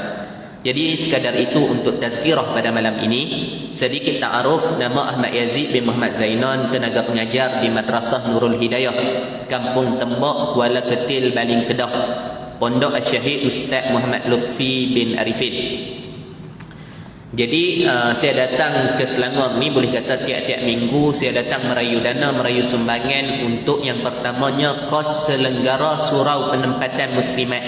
Jadi sekadar itu untuk tazkirah pada malam ini. Sedikit ta'aruf, nama Ahmad Yazid bin Muhammad Zainan, tenaga pengajar di Madrasah Nurul Hidayah, Kampung Tembak, Kuala Ketil, Baling, Kedah. Pondok Syahid Ustaz Muhammad Lutfi bin Arifin. Jadi saya datang ke Selangor ni, boleh kata tiap-tiap minggu saya datang merayu dana, merayu sumbangan untuk yang pertamanya kos selenggara surau penempatan muslimat.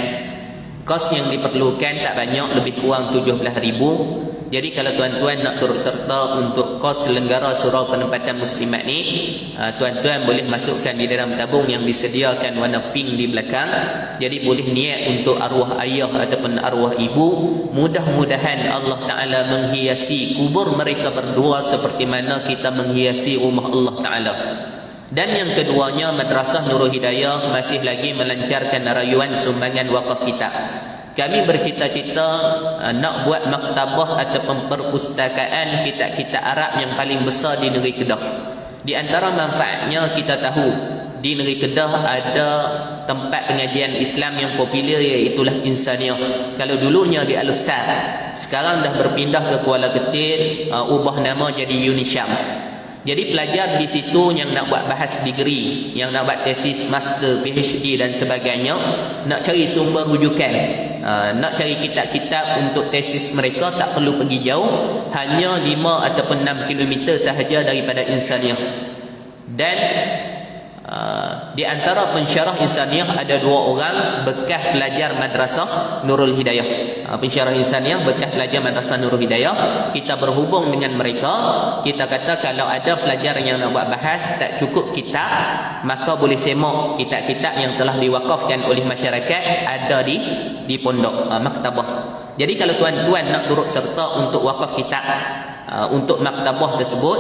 Kos yang diperlukan tak banyak, lebih kurang 17,000. Jadi kalau tuan-tuan nak turut serta untuk kos selenggara surau penempatan muslimat ni, tuan-tuan boleh masukkan di dalam tabung yang disediakan warna pink di belakang. Jadi boleh niat untuk arwah ayah ataupun arwah ibu. Mudah-mudahan Allah Ta'ala menghiasi kubur mereka berdua seperti mana kita menghiasi rumah Allah Ta'ala. Dan yang keduanya, Madrasah Nurul Hidayah masih lagi melancarkan rayuan sumbangan wakaf kitab. Kami bercita-cita nak buat maktabah ataupun perpustakaan kitab-kitab Arab yang paling besar di negeri Kedah. Di antara manfaatnya, kita tahu di negeri Kedah ada tempat pengajian Islam yang popular, iaitu Insaniah. Kalau dulunya di Al-Ustaz, sekarang dah berpindah ke Kuala Ketil, ubah nama jadi Unisyam. Jadi pelajar di situ yang nak buat bahas degree, yang nak buat tesis master, PhD dan sebagainya, nak cari sumber rujukan, nak cari kitab-kitab untuk tesis mereka, tak perlu pergi jauh, hanya 5 ataupun 6 km sahaja daripada Insaniah. Dan di antara pensyarah Insaniah ada 2 orang bekas pelajar Madrasah Nurul Hidayah. Pensyarah Insaniah bekas pelajar Madrasah Nurul Hidayah. Kita berhubung dengan mereka, kita kata kalau ada pelajar yang nak buat bahas tak cukup kitab, maka boleh semak kitab-kitab yang telah diwakafkan oleh masyarakat ada di pondok maktabah. Jadi kalau tuan-tuan nak turut serta untuk wakaf kitab untuk maktabah tersebut,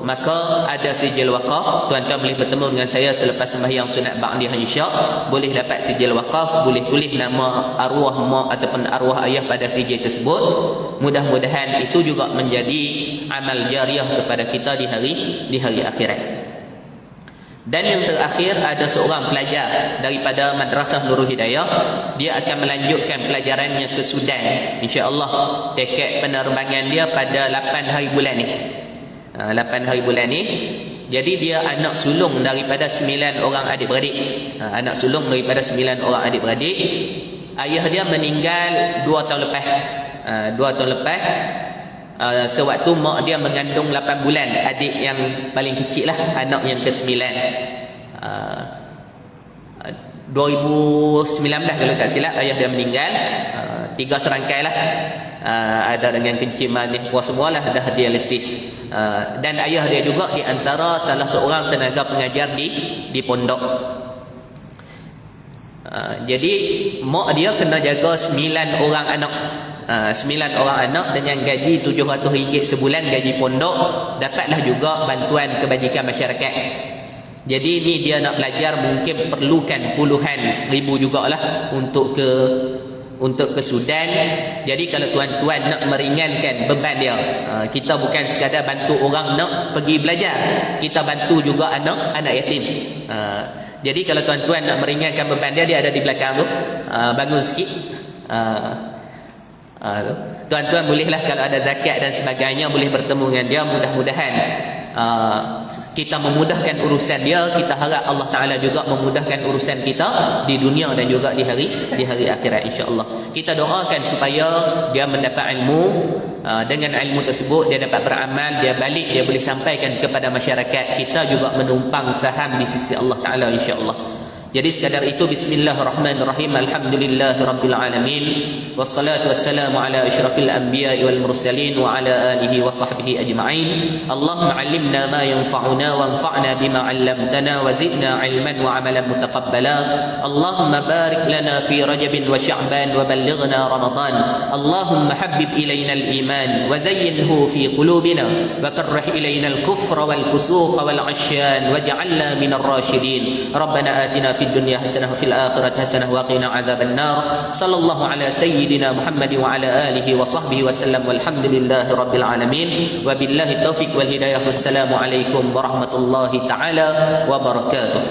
maka ada sijil wakaf. Tuan-tuan boleh bertemu dengan saya selepas sembahyang sunat ba'diyah isyak, boleh dapat sijil wakaf, boleh tulis nama arwah mak ataupun arwah ayah pada sijil tersebut. Mudah-mudahan itu juga menjadi amal jariah kepada kita di hari akhirat. Dan yang terakhir, ada seorang pelajar daripada Madrasah Nurul Hidayah. Dia akan melanjutkan pelajarannya ke Sudan, insya-Allah. Tiket penerbangan dia pada 8 hari bulan ni. 8 hari bulan ni. Jadi dia anak sulung daripada 9 orang adik-beradik. Anak sulung daripada 9 orang adik-beradik. Ayah dia meninggal 2 tahun lepas. 2 tahun lepas. Sewaktu mak dia mengandung 8 bulan, adik yang paling kecil lah, anak yang ke-9. 2019 kalau tak silap ayah dia meninggal. 3 serangkai lah. ada dengan kencing manis puas semualah dah dialisis. Dan ayah dia juga di antara salah seorang tenaga pengajar di pondok. Jadi mak dia kena jaga 9 orang anak. 9 orang anak dengan gaji RM700 sebulan gaji pondok, dapatlah juga bantuan kebajikan masyarakat. Jadi ni dia nak belajar mungkin perlukan puluhan ribu jugalah untuk ke Sudan. Jadi kalau tuan-tuan nak meringankan beban dia, kita bukan sekadar bantu orang nak pergi belajar, kita bantu juga anak yatim. Jadi kalau tuan-tuan nak meringankan beban dia, dia ada di belakang tu, bangun sikit. Tuan-tuan bolehlah kalau ada zakat dan sebagainya boleh bertemu dengan dia. Mudah-mudahan kita memudahkan urusan dia. Kita harap Allah Ta'ala juga memudahkan urusan kita di dunia dan juga di hari akhirat, insya-Allah. Kita doakan supaya dia mendapat ilmu, dengan ilmu tersebut dia dapat beramal, dia balik, dia boleh sampaikan kepada masyarakat, kita juga menumpang saham di sisi Allah Ta'ala, insya-Allah. Jadi sekadar itu, bismillahirrahmanirrahim, alhamdulillahirabbil alamin, wassalatu wassalamu ala asyrafil anbiya'i wal mursalin wa ala alihi wa sahbihi ajma'in. Allahumma 'allimna ma yanfa'una wanfa'na bima 'allamtana wa zidna 'ilman wa 'amalan mutaqabbala. Allahumma barik lana fi Rajabin wa Sya'ban wa ballighna Ramadan. Allahumma habbib ilayna al-iman wa zayyinhu fi qulubina wa karrih ilayna al-kufra wal fusuqa wal 'asyan waj'alna minar rasyidin. Rabbana atina في الدنيا حسنة وفي الآخرة حسنة وقنا عذاب النار. صلى الله على سيدنا محمد وعلى آله وصحبه وسلم والحمد لله رب العالمين وبالله التوفيق والهداية والسلام عليكم ورحمة الله تعالى وبركاته.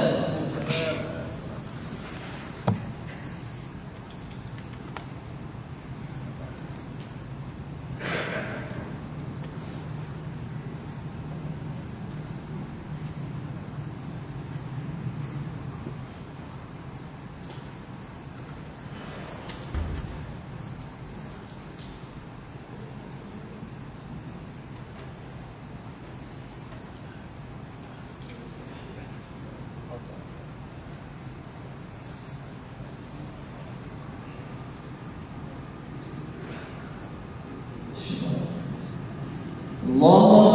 Allah